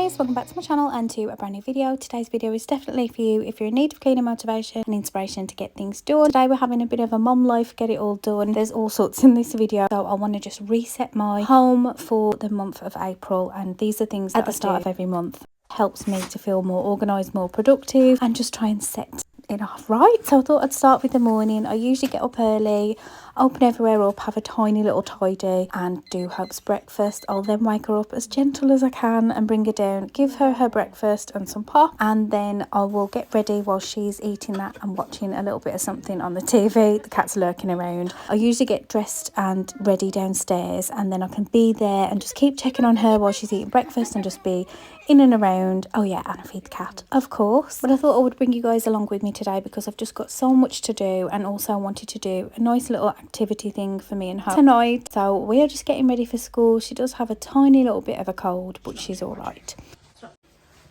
guys, welcome back to my channel and to a brand new video. Today's video is definitely for you if you're in need of cleaning motivation and inspiration to get things done. Today we're having a bit of a mom life, get it all done. There's all sorts in this video, so I want to just reset my home for the month of April, and these are things that at the start of every month helps me to feel more organised, more productive, and just try and set it off right. So I thought I'd start with the morning. I usually get up early, open everywhere up, have a tiny little tidy, and do Hope's breakfast. I'll then wake her up as gentle as I can and bring her down, give her her breakfast and some pop, and then I will get ready while she's eating that and watching a little bit of something on the TV. The cat's lurking around. I usually get dressed and ready downstairs, and then I can be there and just keep checking on her while she's eating breakfast and just be in and around. Oh yeah, and I feed the cat, of course. But I thought I would bring you guys along with me today because I've just got so much to do, and also wanted to do a nice little activity thing for me and her tonight. So we are just getting ready for school. She does have a tiny little bit of a cold, but she's all right.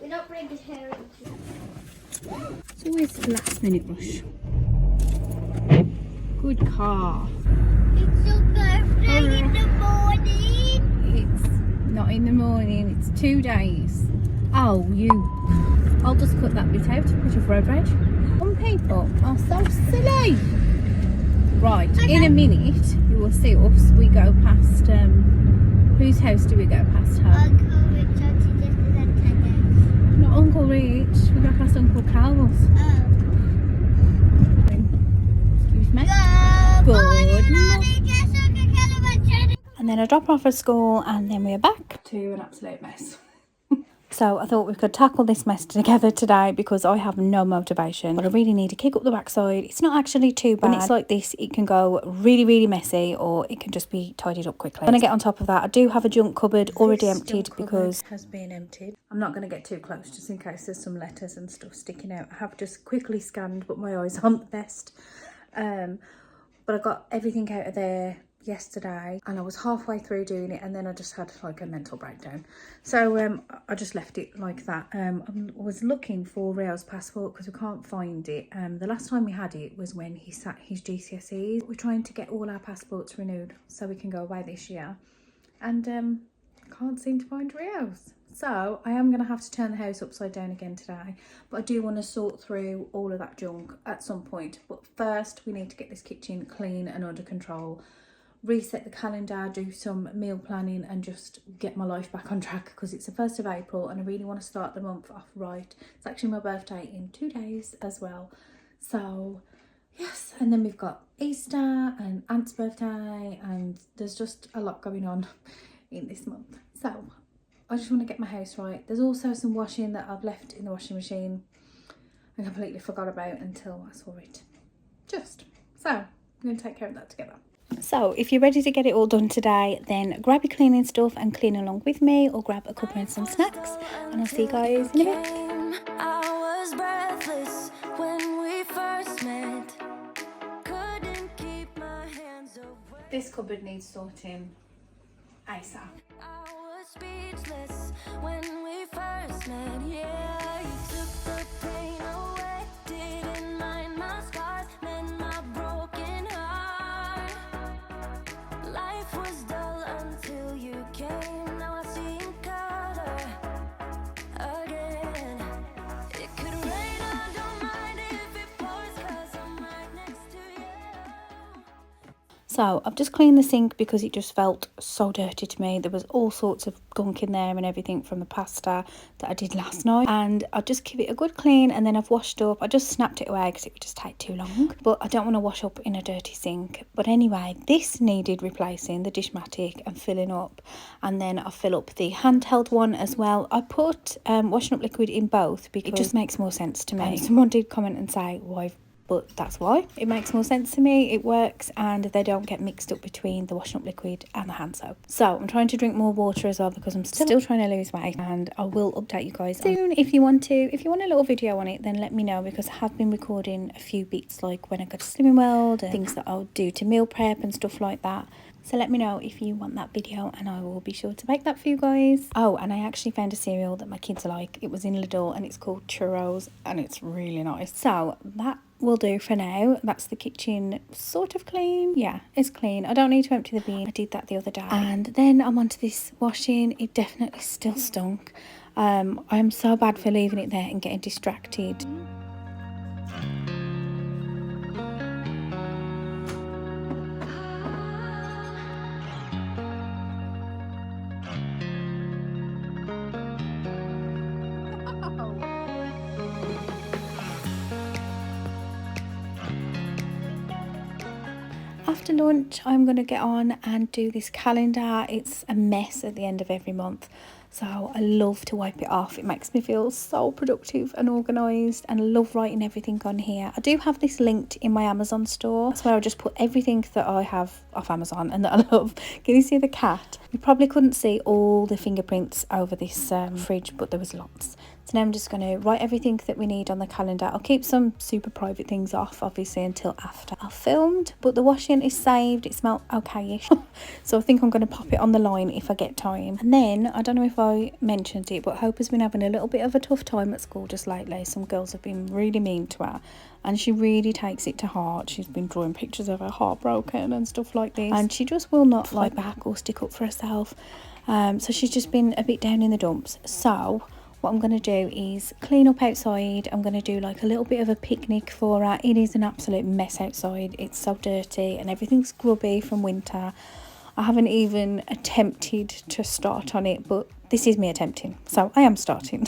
We're not bringing her into. It's always the last minute rush. Good car. It's your birthday in the morning. It's not in the morning, it's 2 days. Oh, I'll just cut that bit out because of road rage. Some people are so silly. Right, in a minute you will see us. We go past, whose house do we go past? Her? Uncle Richard suggested that tennis. Not Uncle Rich, we go past Uncle Carl's. Oh. Excuse me. And then I drop her off at school, and then we're back to an absolute mess. So I thought we could tackle this mess together today because I have no motivation, but I really need to kick up the backside. It's not actually too bad. When it's like this, it can go really messy, or it can just be tidied up quickly. When I get on top of that, I do have a junk cupboard already emptied because has been emptied. I'm not going to get too close just in case there's some letters and stuff sticking out. I have just quickly scanned, but my eyes aren't the best. But I got everything out of there yesterday, and I was halfway through doing it, and then I just had like a mental breakdown, so I just left it like that. I was looking for Rio's passport because we can't find it. The last time we had it was when he sat his GCSEs. We're trying to get all our passports renewed so we can go away this year, and can't seem to find Rio's. So I am going to have to turn the house upside down again today, but I do want to sort through all of that junk at some point. But first we need to get this kitchen clean and under control, reset the calendar, do some meal planning, and just get my life back on track because it's the 1st of April and I really want to start the month off right. It's actually my birthday in 2 days as well, so yes. And then we've got Easter and Aunt's birthday, and there's just a lot going on in this month, so I just want to get my house right. There's also some washing that I've left in the washing machine and completely forgot about until I saw it. So I'm going to take care of that together. So if you're ready to get it all done today, then grab your cleaning stuff and clean along with me, or grab a cuppa and some snacks, and I'll see you guys in a bit. I was breathless when we first met. Couldn't keep my hands away. This cupboard needs sorting ASAP. I was speechless when we first met. Yeah, you took the pain away. Didn't mind my scars, mend my broken heart. Life was dull until you came. Now I see in color again. It could rain, I don't mind if it pours, 'cause I'm right next to you. So I've just cleaned the sink because it just felt so dirty to me. There was all sorts of gunk in there and everything from the pasta that I did last night, and I just give it a good clean, and then I've washed up. I just snapped it away because it would just take too long, but I don't want to wash up in a dirty sink. But anyway, this needed replacing, the Dishmatic, and filling up, and then I fill up the handheld one as well. I put washing up liquid in both because it just makes more sense to me. Someone did comment and say why, but that's why. It makes more sense to me, it works, and they don't get mixed up between the washing up liquid and the hand soap. So I'm trying to drink more water as well because I'm still trying to lose weight, and I will update you guys soon if you want to. If you want a little video on it, then let me know, because I have been recording a few bits like when I go to Slimming World and things that I'll do to meal prep and stuff like that. So let me know if you want that video, and I will be sure to make that for you guys. Oh, and I actually found a cereal that my kids like. It was in Lidl, and it's called Churros, and it's really nice. So that will do for now. That's the kitchen sort of clean. Yeah, it's clean. I don't need to empty the bin. I did that the other day. And then I'm onto this washing. It definitely still stunk. I am so bad for leaving it there and getting distracted. After lunch, I'm going to get on and do this calendar. It's a mess at the end of every month, so I love to wipe it off. It makes me feel so productive and organised, and I love writing everything on here. I do have this linked in my Amazon store. That's where I just put everything that I have off Amazon and that I love. Can you see the cat? You probably couldn't see all the fingerprints over this fridge, but there was lots. So now I'm just going to write everything that we need on the calendar. I'll keep some super private things off, obviously, until after I've filmed. But the washing is saved. It smelled okay-ish. So I think I'm going to pop it on the line if I get time. And then, I don't know if I mentioned it, but Hope has been having a little bit of a tough time at school just lately. Some girls have been really mean to her, and she really takes it to heart. She's been drawing pictures of her heartbroken and stuff like this. And she just will not fight back or stick up for herself. So she's just been a bit down in the dumps. So what I'm going to do is clean up outside. I'm going to do like a little bit of a picnic for her. It is an absolute mess outside. It's so dirty and everything's grubby from winter. I haven't even attempted to start on it, but this is me attempting, so I am starting.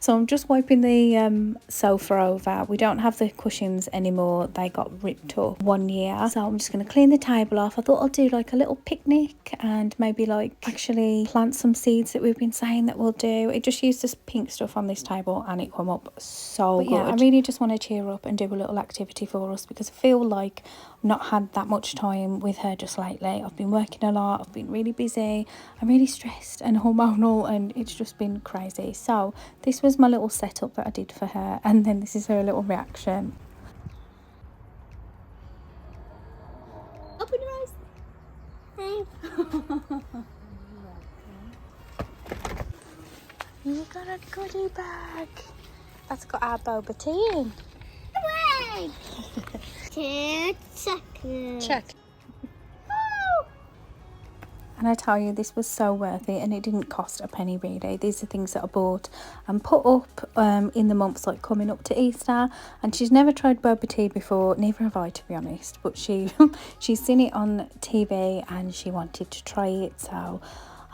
So I'm just wiping the sofa over. We don't have the cushions anymore. They got ripped up 1 year. So I'm just going to clean the table off. I thought I'll do like a little picnic and maybe like actually plant some seeds that we've been saying that we'll do. It just used this pink stuff on this table and it came up so good. Yeah, I really just want to cheer up and do a little activity for us, because I feel like I've not had that much time with her just lately. I've been working a lot. I've been really busy. I'm really stressed and hormonal, and it's just been crazy. So this was my little setup that I did for her, and then this is her little reaction. Open your eyes. Thanks. You got a goodie bag. That's got our boba tea in. Hooray! 10 seconds. Check. And I tell you, this was so worth it, and it didn't cost a penny really. These are things that I bought and put up in the months like coming up to Easter. And she's never tried boba tea before, neither have I, to be honest. But she's seen it on TV and she wanted to try it, so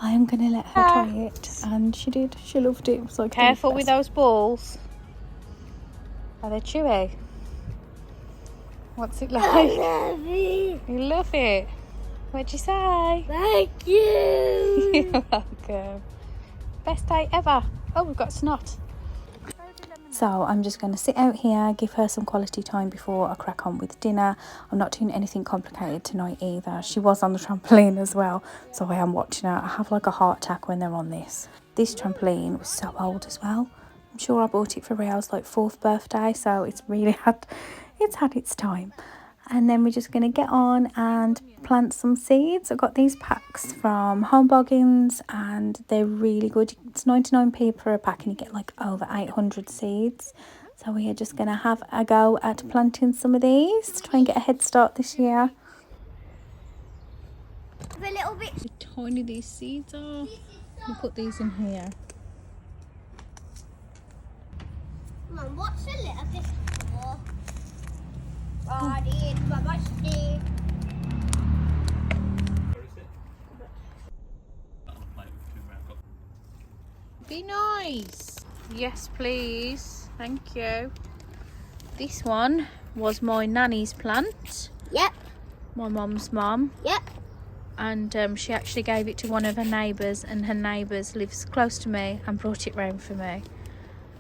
I am gonna let her try it. And she did. She loved it. It was like careful with those balls. Are they chewy? What's it like? I love it. You love it. What'd you say? Thank you. You're welcome. Best day ever. Oh, we've got snot. So I'm just going to sit out here, give her some quality time before I crack on with dinner. I'm not doing anything complicated tonight either. She was on the trampoline as well, so I am watching her. I have like a heart attack when they're on this. This trampoline was so old as well. I'm sure I bought it for Ria's like 4th birthday, so it's had its time. And then we're just going to get on and plant some seeds. I got these packs from Homemaking and they're really good. It's 99p per pack and you get like over 800 seeds. So we are just going to have a go at planting some of these to try and get a head start this year. A little bit. How tiny these seeds are. We'll put these in here. Mum, what's a little bit for? I did, Mama did. Be nice. Yes, please. Thank you. This one was my nanny's plant. Yep. My mum's mum. Yep. And she actually gave it to one of her neighbours, and her neighbours lives close to me and brought it round for me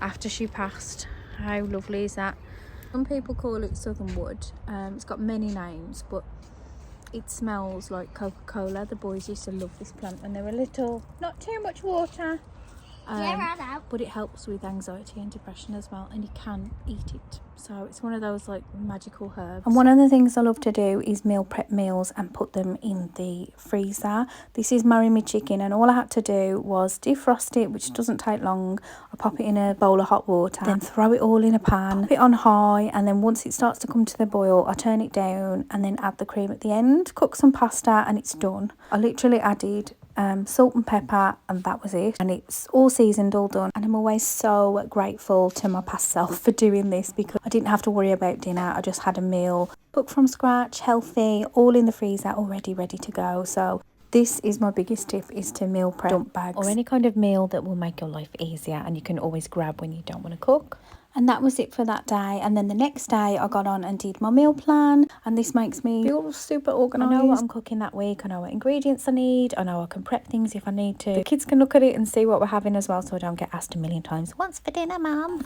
after she passed. How lovely is that? Some people call it southern wood. It's got many names, but it smells like Coca-Cola. The boys used to love this plant when they were little. Not too much water, but it helps with anxiety and depression as well, and you can eat it. So it's one of those like magical herbs. And one of the things I love to do is meal prep meals and put them in the freezer. This is Marry Me chicken, and all I had to do was defrost it, which doesn't take long. I pop it in a bowl of hot water, then throw it all in a pan, put it on high, and then once it starts to come to the boil, I turn it down and then add the cream at the end, cook some pasta, and it's done. I literally added salt and pepper, and that was it. And it's all seasoned, all done. And I'm always so grateful to my past self for doing this, because I didn't have to worry about dinner. I just had a meal cooked from scratch, healthy, all in the freezer, already ready to go. So this is my biggest tip, is to meal prep dump bags or any kind of meal that will make your life easier and you can always grab when you don't want to cook. And that was it for that day. And then the next day I got on and did my meal plan, and this makes me feel super organised. I know what I'm cooking that week, I know what ingredients I need, I know I can prep things if I need to. The kids can look at it and see what we're having as well, so I don't get asked a million times, what's for dinner, mum?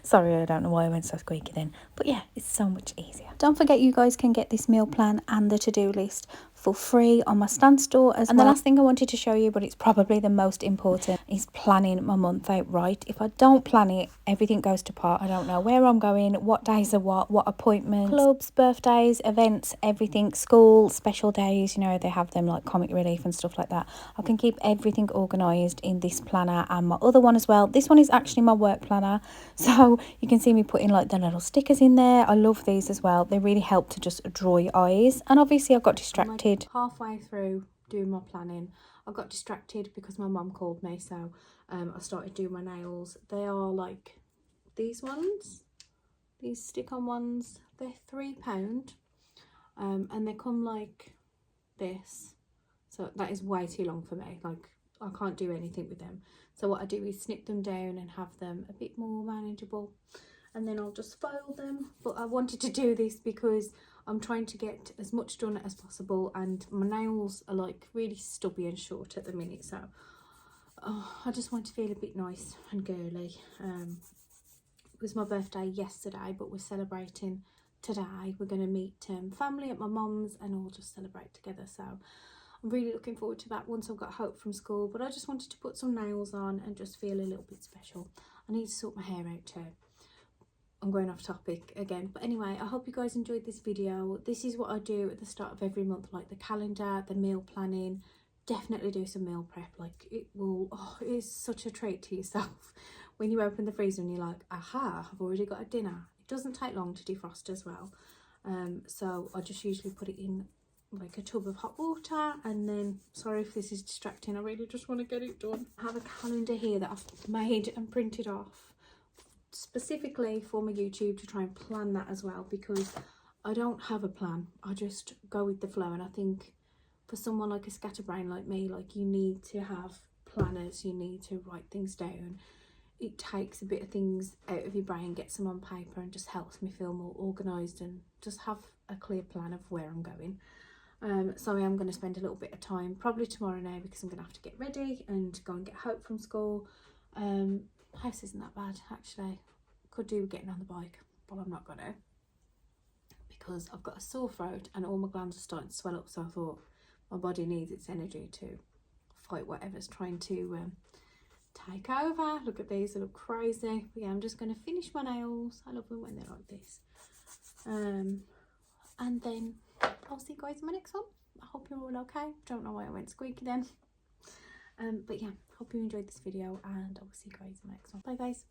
Sorry, I don't know why I went so squeaky then, but yeah, it's so much easier. Don't forget, you guys can get this meal plan and the to-do list for free on my Stan store as well. And the last thing I wanted to show you, but it's probably the most important, is planning my month out right. If I don't plan it, everything goes to pot. I don't know where I'm going, what days are what appointments, clubs, birthdays, events, everything, school, special days, you know, they have them like comic relief and stuff like that. I can keep everything organised in this planner and my other one as well. This one is actually my work planner, so you can see me putting like the little stickers in there. I love these as well. They really help to just draw your eyes. And obviously I got distracted halfway through doing my planning. I got distracted because my mum called me, so I started doing my nails. They are like these ones, these stick-on ones. They're £3, and they come like this, so that is way too long for me. Like, I can't do anything with them, so what I do is snip them down and have them a bit more manageable, and then I'll just file them. But I wanted to do this because I'm trying to get as much done as possible, and my nails are like really stubby and short at the minute, so I just want to feel a bit nice and girly. It was my birthday yesterday, but we're celebrating today. We're going to meet family at my mum's and all just celebrate together, so I'm really looking forward to that once I've got Hope from school. But I just wanted to put some nails on and just feel a little bit special. I need to sort my hair out too. I'm going off topic again, but anyway, I hope you guys enjoyed this video. This is what I do at the start of every month, like the calendar, the meal planning. Definitely do some meal prep. Like, it will, it is such a treat to yourself when you open the freezer and you're like, aha, I've already got a dinner. It doesn't take long to defrost as well, so I just usually put it in like a tub of hot water, and then, sorry if this is distracting, I really just want to get it done. I have a calendar here that I've made and printed off specifically for my YouTube to try and plan that as well, because I don't have a plan. I just go with the flow, and I think for someone like a scatterbrain like me, like, you need to have planners, you need to write things down. It takes a bit of things out of your brain, gets them on paper, and just helps me feel more organised and just have a clear plan of where I'm going. So I am going to spend a little bit of time probably tomorrow now, because I'm going to have to get ready and go and get Hope from school. House isn't that bad actually. Could do with getting on the bike, but I'm not gonna, because I've got a sore throat and all my glands are starting to swell up, so I thought my body needs its energy to fight whatever's trying to take over. Look at these, they look crazy. But yeah, I'm just going to finish my nails. I love them when they're like this. And then I'll see you guys in my next one. I hope you're all okay. Don't know why I went squeaky then. But yeah, hope you enjoyed this video, and I will see you guys in the next one. Bye guys.